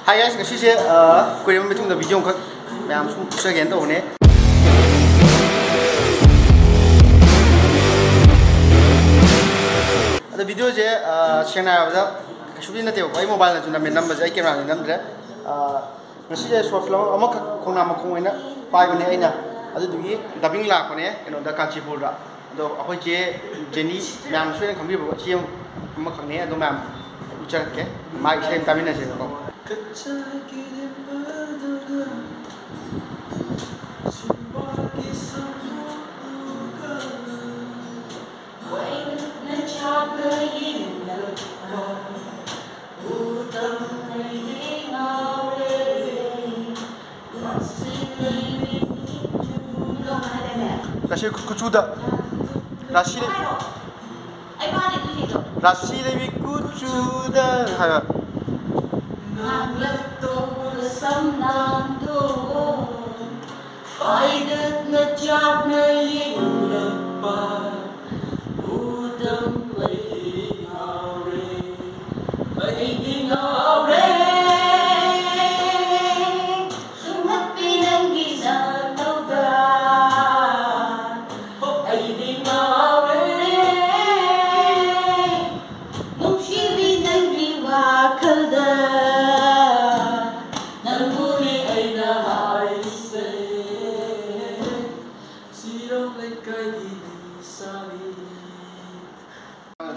Hi guys, ngasi saya kuliah meeting the video khak mayam sum pusa gen to ne. Ada video je channel ada kasubi na teo ai mobile na chuna me number ai camera ni number ngasi je short film ama khong na ma khong ina pai bane aina adu dugi dubbing la ko ne keno da Kanchipur da do akoi je Jenny mayam sui na khambi bo chi ama khang ne ado mayam uchar ke mai sem tamina se ko Rashi kucuda Rashi Rashi levi kucuda hayo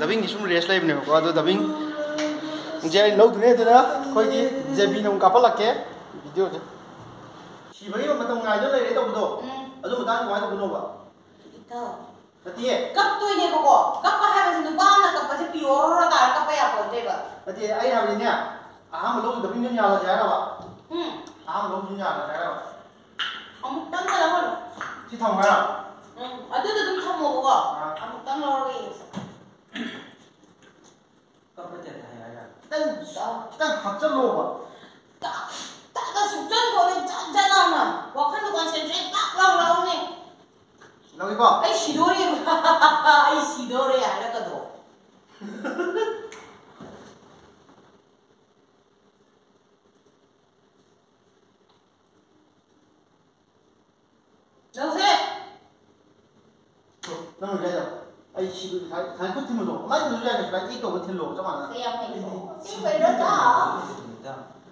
dubbing isum race live ne ko ado dubbing je lo dune duna koi gi jebi nong kapal ke video je si bagi matam ngai jo le to do ado mutan ko ai to no ba ito natie kap to ne ko kap pa ha ba sin ba na kap pa se pior ra ta kap pa ya ko de ba natie ai ha ni ne aham lo dubbing nya la ja ra ba aham lo nya la ja ra ba amuk tang ka la ho si thong ba ado to dum thong mo ko amuk tang lo ri 딱 박절로 봐. 딱 숙전 거는 짠짠하나. wak한도 컨센트레이트 딱 나오네. 여기 봐. 아이 시도리. 아이 시도리 알아가도. 여보세요. 너무 그래요. ai chỉ thái cốt thêm một độ, mấy đứa ra cái ít độ thêm lộ cho bạn. Xin về đó đó.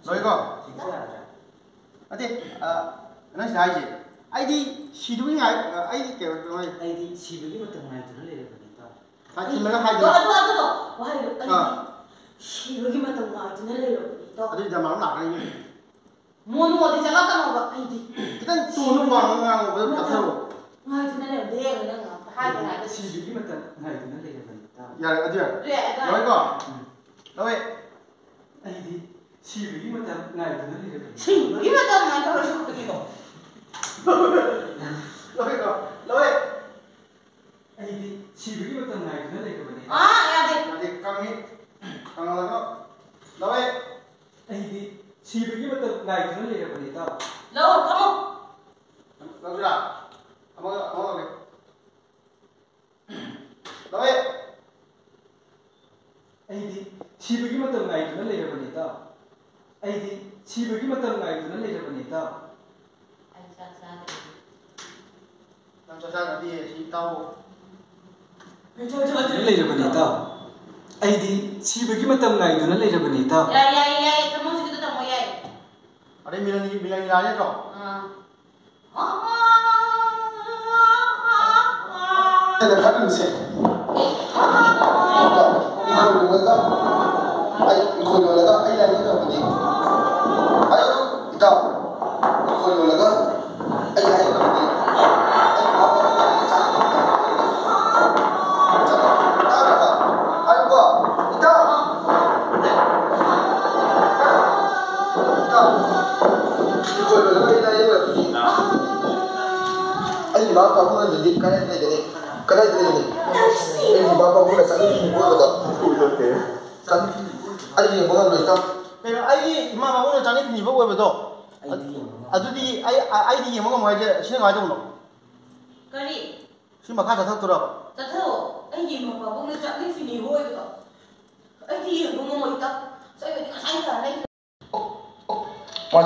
Nói co. Anh đi, nói sai gì? Ai đi xí đuôi ngay, ai đi kiểu nói. Ai đi xí đuôi mà từng ngày từ nó lên được đó. Hai thì là hai đứa. Đó. Wow, xí đuôi mà từng ngày từ nó lên được đó. Anh đi làm nào cái gì? Muốn thì chắc là cái nào ai đi. Kita tuh nó vàng ngang với tập theo. Ngay từ nó lên đê rồi đó. 시비기 맞다 나이 듣는 데가 있다. 야, 어디야? 너희 거. 너희. 아이디 시비기 맞다 나이 듣는 데가 있다. 시비기 맞다 나이 떨어져 거기도. 너희 거. 너희. 아이디 시비기 맞다 나이 듣는 데가 있다. 아, 야, 돼. 아직 강미. 강하다고. 너희. 아이디 시비기 맞다 나이 듣는 데가 있다. 너, 가모. 너희라. 한번 너희 아이디 시비기 맞다 나이 듣는 데가 있다. 아이디 시비기 맞다 나이 듣는 데가 있다. 남자자 어디에 있다고? 있다. 아이디 시비기 맞다 나이 듣는 데가 있다. 야야야, 그모식도 다 뭐야? 아래 밀랑이 아니죠? Ada kan sih. Ikut dulu tak? Ay lagi tak begini. Ayo kita ikut dulu tak? Ay lagi tak begini. Ayo gua, kita. Ikut dulu ay lagi tak begini. Ay bapak aku nak jadi kaya ni. Kada ini. Ini bapak pun sangat ini buat tak. Oke. Sangat ini. Ada yang bukan itu. Pero ai mama pun sangat ini buat betul. Aduh ai yang bukan mau aja sini aja pun. Kali. Sini makan tak tahu. Tak tahu. Ai yang mama pun sangat ini buat betul. Ai yang bukan mau itu. Saya tidak saya tak. Mas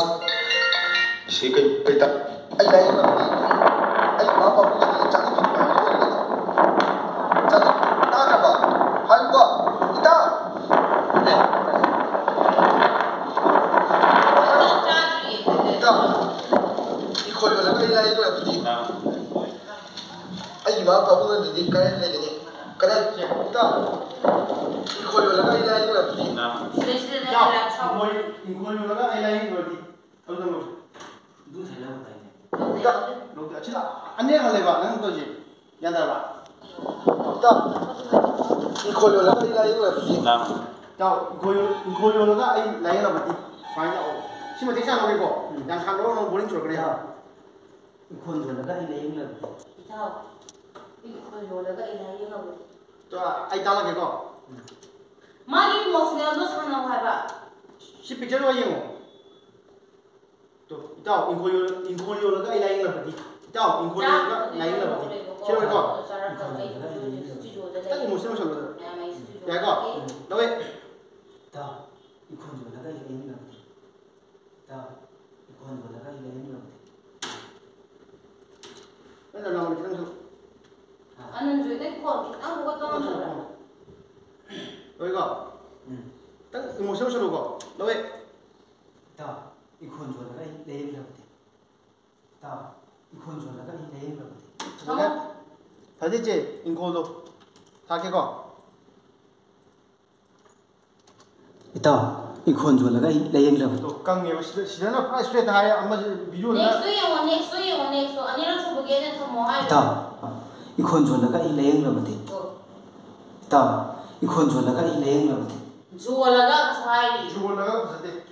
si kay ta ay lain na ay mga pabugat ni chani ni ba chani na ba hay ba ita ita iko yo la kay lain ko di ay mga pabugat ni kay lain ni kaya ita iko yo la kay lain ko di iko yo la kay lain ko di अल्लाह दूध है ना बताइए लोग अच्छा अन्य हाले बात ना तो जी याद आ रहा तो इकोलो लगा इलाही को अपनी तो इकोलो लगा इलाही ना बती फाइनल ओ सिम देखा लोगे को yang खानो नो बोलिंग छोड़ करे हां इकोलो लगा इलाही ना तो इकोलो लगा इलाही ना तो आई ताला के को मागी मोसने लो साना हाबा सी पिक्चर वा येंगो Itaw, inkolyo laga ilayin la pati. Itaw, inkolyo laga ilayin la pati. Sino ko? Tadi mo sino sino. Ya ko. Dawe. Itaw, inkolyo laga ilayin la pati. Itaw, inkolyo laga ilayin la pati. Ano na mo sino? Anong jude ko? Ang bukat na mo. Dawe ko. Tadi mo sino sino ko? Dawe. Itaw. 이콘 조다가 레임을 하거든. 다 이콘 조다가 레임을 하거든. 잠깐. 다 됐지? 인코도 다 깨고. 이따 이콘 조다가 레임을 하거든. 또 강에 시대나 프라이스 레트 하야 아마 비디오 넥스트 아니랑 소보게는 더 뭐하요? 이따 이콘 조다가 레임을 하거든. 이따 이콘 조다가 레임을 하거든. 조라가 사이. 조라가 사대.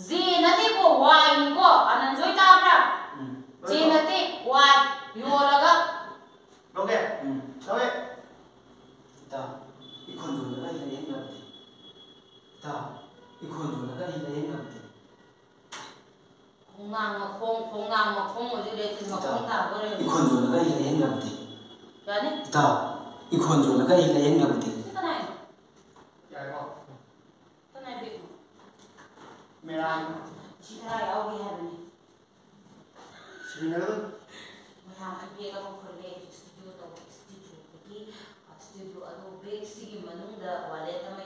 Zenate ko why ko anan joy tabra Zenate why yolaga okay sabe ta ikon jolaga ilayen gabte ta ikon jolaga ilayen gabte kongang ma kong ojule tin ma kong ta gore ikon jolaga ilayen gabte yani ta ikon jolaga ilayen gabte tanai ya ko tanai be मेरा चित्रा याव भी है नहीं श्रीनगर मैं यहाँ पे का वो कर ले स्टूडियो की स्टूडियो अदो बेसिक मनुंग दा वाले तमे